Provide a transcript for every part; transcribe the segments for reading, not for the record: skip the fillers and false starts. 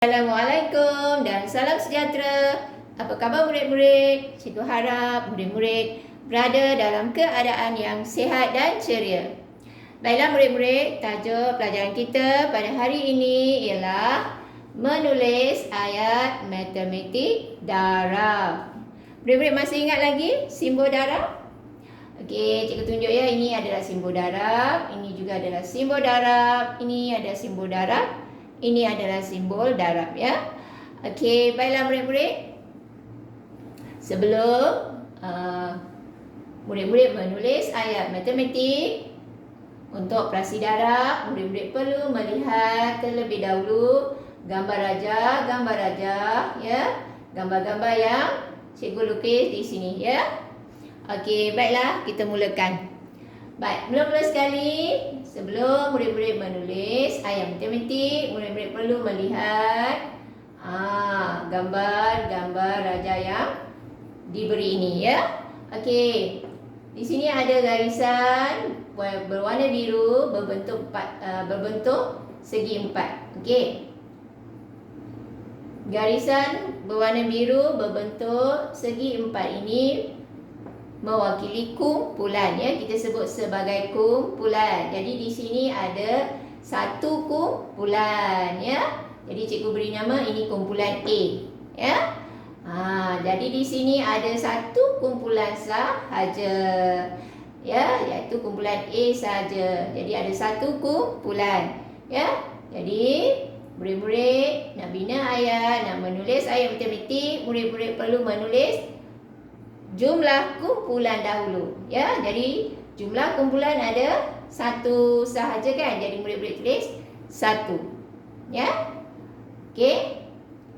Assalamualaikum dan salam sejahtera. Apa khabar murid-murid? Cikgu harap murid-murid berada dalam keadaan yang sihat dan ceria. Baiklah murid-murid, tajuk pelajaran kita pada hari ini ialah menulis ayat matematik darab. Murid-murid masih ingat lagi simbol darab? Okey, cikgu tunjuk ya. Ini adalah simbol darab, ini juga adalah simbol darab, ini ada simbol darab. Ini adalah simbol darab ya. Okey, baiklah murid-murid. Sebelum murid-murid menulis ayat matematik untuk operasi darab, murid-murid perlu melihat terlebih dahulu gambar raja ya. Gambar-gambar yang cikgu lukis di sini ya. Okey, baiklah kita mulakan. Baik, mula-mula sekali sebelum murid-murid menulis ayat matematik, murid-murid perlu melihat gambar-gambar raja yang diberi ini ya. Okey. Di sini ada garisan berwarna biru berbentuk segi empat. Okey. Garisan berwarna biru berbentuk segi empat ini mewakili kumpulan ya, kita sebut sebagai kumpulan. Jadi di sini ada satu kumpulan ya. Jadi cikgu beri nama ini kumpulan A ya. Jadi di sini ada satu kumpulan sahaja ya, iaitu kumpulan A saja. Jadi ada satu kumpulan ya. Jadi murid-murid nak bina ayat, nak menulis ayat matematik, murid-murid perlu menulis jumlah kumpulan dahulu ya. Jadi jumlah kumpulan ada satu sahaja kan. Jadi murid-murid tulis satu ya. Okey.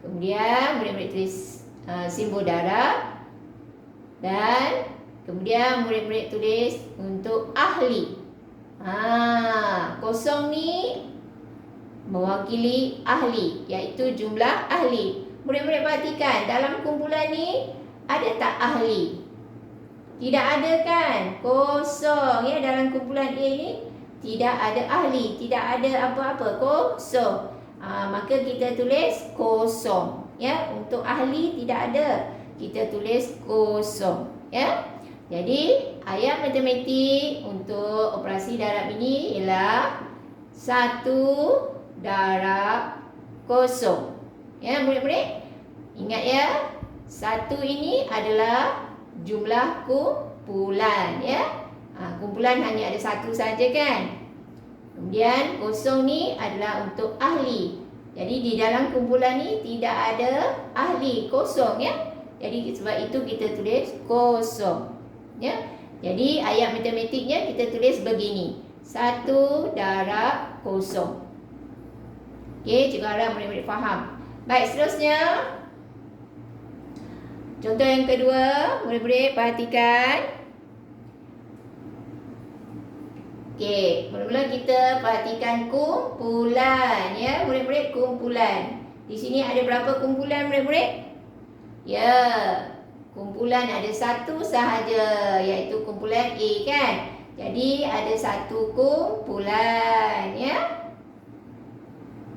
Kemudian murid-murid tulis simbol darab. Dan kemudian murid-murid tulis untuk ahli. Kosong ni mewakili ahli, iaitu jumlah ahli. Murid-murid perhatikan dalam kumpulan ni ada tak ahli? Tidak ada kan? Kosong ya, dalam kumpulan A ni tidak ada ahli, tidak ada apa-apa, kosong. Maka kita tulis kosong ya. Untuk ahli tidak ada, kita tulis kosong ya. Jadi ayat matematik untuk operasi darab ini ialah 1 darab kosong ya murid-murid. Ingat ya, 1 ini adalah jumlah kumpulan ya. Kumpulan hanya ada satu saja kan. Kemudian kosong ni adalah untuk ahli. Jadi di dalam kumpulan ni tidak ada ahli, kosong ya. Jadi sebab itu kita tulis kosong ya. Jadi ayat matematiknya kita tulis begini, 1 darab kosong. Okey, cikgu harap murid-murid faham. Baik, seterusnya contoh yang kedua, murid-murid perhatikan. Okey, mula-mula kita perhatikan kumpulan ya, murid-murid kumpulan. Di sini ada berapa kumpulan murid-murid? Ya, kumpulan ada satu sahaja, iaitu kumpulan A kan. Jadi ada satu kumpulan ya.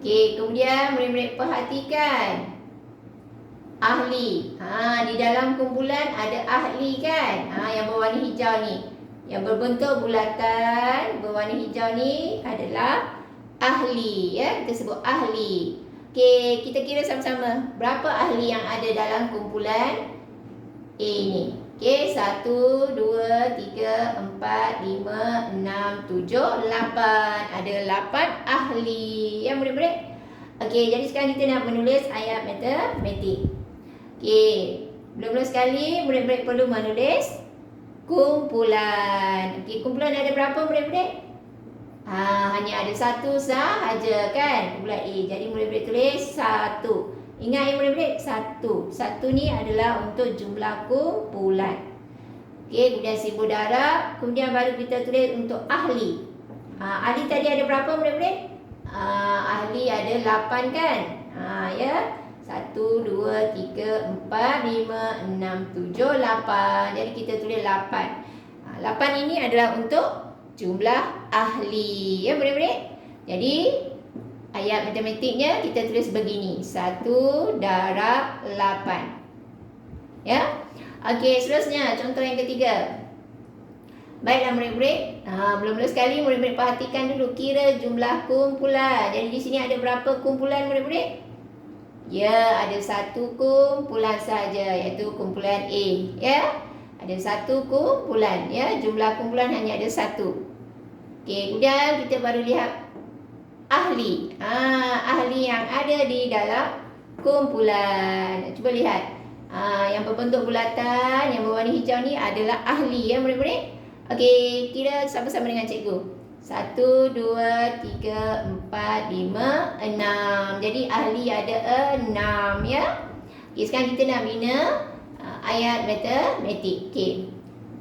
Okey, kemudian murid-murid perhatikan ahli. Di dalam kumpulan ada ahli kan. Yang berwarna hijau ni, yang berbentuk bulatan berwarna hijau ni adalah ahli ya. Kita sebut ahli. Okey, kita kira sama-sama berapa ahli yang ada dalam kumpulan A ni. Okey, 1, 2, 3, 4, 5, 6, 7, 8. Ada 8 ahli ya murid-murid. Okey, jadi sekarang kita nak menulis ayat matematik. Okey, mula-mula sekali murid-murid perlu menulis kumpulan. Okey, kumpulan ada berapa murid-murid? Hanya ada satu sahaja kan, kumpulan A. Jadi murid-murid tulis 1. Ingat ya murid-murid, 1. 1 ni adalah untuk jumlah kumpulan. Okey, kemudian simbol darab, kemudian baru kita tulis untuk ahli. Ahli tadi ada berapa murid-murid? Ahli ada 8 kan? Ya. 1, 2, 3, 4, 5, 6, 7, 8. Jadi kita tulis 8. 8 ini adalah untuk jumlah ahli ya murid-murid. Jadi ayat matematiknya kita tulis begini. 1 darab 8. Ya. Okey, seterusnya contoh yang ketiga. Baiklah murid-murid, mula-mula sekali murid-murid perhatikan dulu kira jumlah kumpulan. Jadi di sini ada berapa kumpulan murid-murid? Ya, ada satu kumpulan saja, iaitu kumpulan A. Ya, ada satu kumpulan. Ya, jumlah kumpulan hanya ada satu. Okey, kemudian kita baru lihat ahli. Ahli yang ada di dalam kumpulan. Cuba lihat. Yang berbentuk bulatan, yang berwarna hijau ni adalah ahli ya murid-murid. Okey, kira sama-sama dengan cikgu. 1, 2, 3, 4, 5, 6. Jadi ahli ada 6 ya. Okey, sekarang kita nak bina ayat matematik. Okey.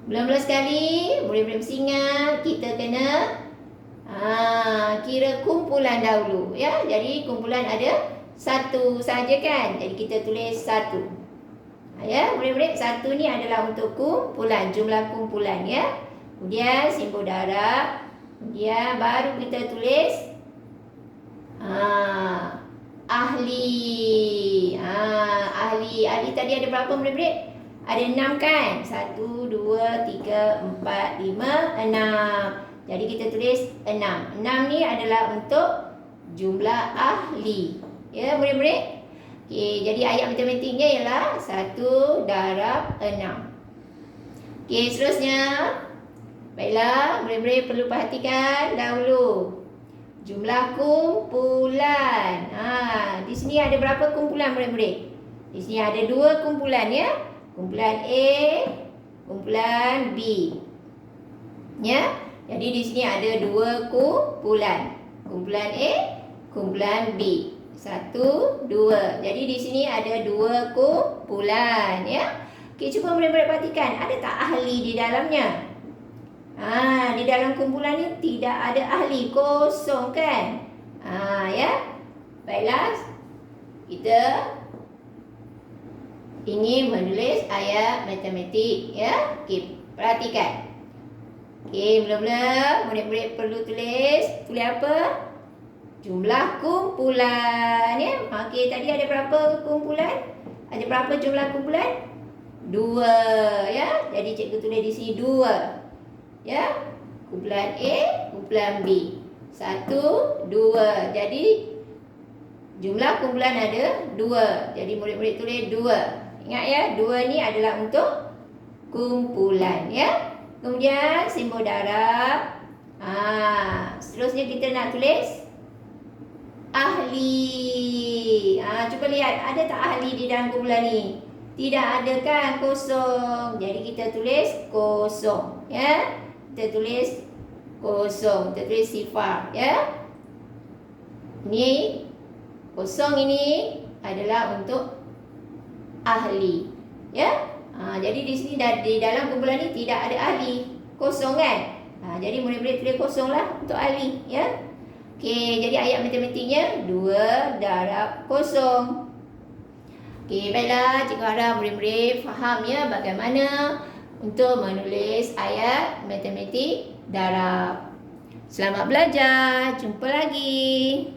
Mula-mula sekali, murid-murid mesti ingat kita kena kira kumpulan dahulu ya. Jadi kumpulan ada satu saja kan. Jadi kita tulis 1. Ya, murid-murid, 1 ni adalah untuk kumpulan, jumlah kumpulan ya. Kemudian simbol darab. Kemudian baru kita tulis ahli. Ahli tadi ada berapa murid-murid? Ada 6 kan? 1, 2, 3, 4, 5, 6. Jadi kita tulis 6. 6 ni adalah untuk jumlah ahli. Ya murid-murid? Okey, jadi ayat matematiknya ialah 1 darab 6. Okey, seterusnya. Baiklah, murid-murid perlu perhatikan dahulu jumlah kumpulan. Di sini ada berapa kumpulan murid-murid? Di sini ada 2 kumpulan ya. Kumpulan A, kumpulan B. Ya. Jadi di sini ada 2 kumpulan. Kumpulan A, kumpulan B. 1, 2. Jadi di sini ada 2 kumpulan ya. Okey, cuba murid-murid perhatikan, ada tak ahli di dalamnya? Di dalam kumpulan ni tidak ada ahli, kosong kan? Ya. Baiklah. Kita ingin menulis ayat matematik ya. Okey, perhatikan. Okey, mula-mula murid-murid perlu tulis apa? Jumlah kumpulan ya. Okey, tadi ada berapa kumpulan? Ada berapa jumlah kumpulan? 2 ya. Jadi cikgu tulis di sini 2. Ya. Kumpulan A, kumpulan B. 1, 2. Jadi jumlah kumpulan ada 2. Jadi murid-murid tulis 2. Ingat ya, 2 ni adalah untuk kumpulan ya. Kemudian simbol darab. Seterusnya kita nak tulis ahli. Cuba lihat, ada tak ahli di dalam kumpulan ni? Tidak ada kan, kosong. Jadi kita tulis kosong ya. Kita tulis kosong. Kita tulis sifar ya. Ini kosong, ini adalah untuk ahli ya. Jadi di sini di dalam kumpulan ni tidak ada ahli, kosong kan. Jadi murid-murid tulis kosong lah untuk ahli ya. Okey, jadi ayat matematiknya 2 darab kosong. Okey, baiklah, cikgu harap murid-murid faham ya bagaimana untuk menulis ayat matematik darab. Selamat belajar, jumpa lagi.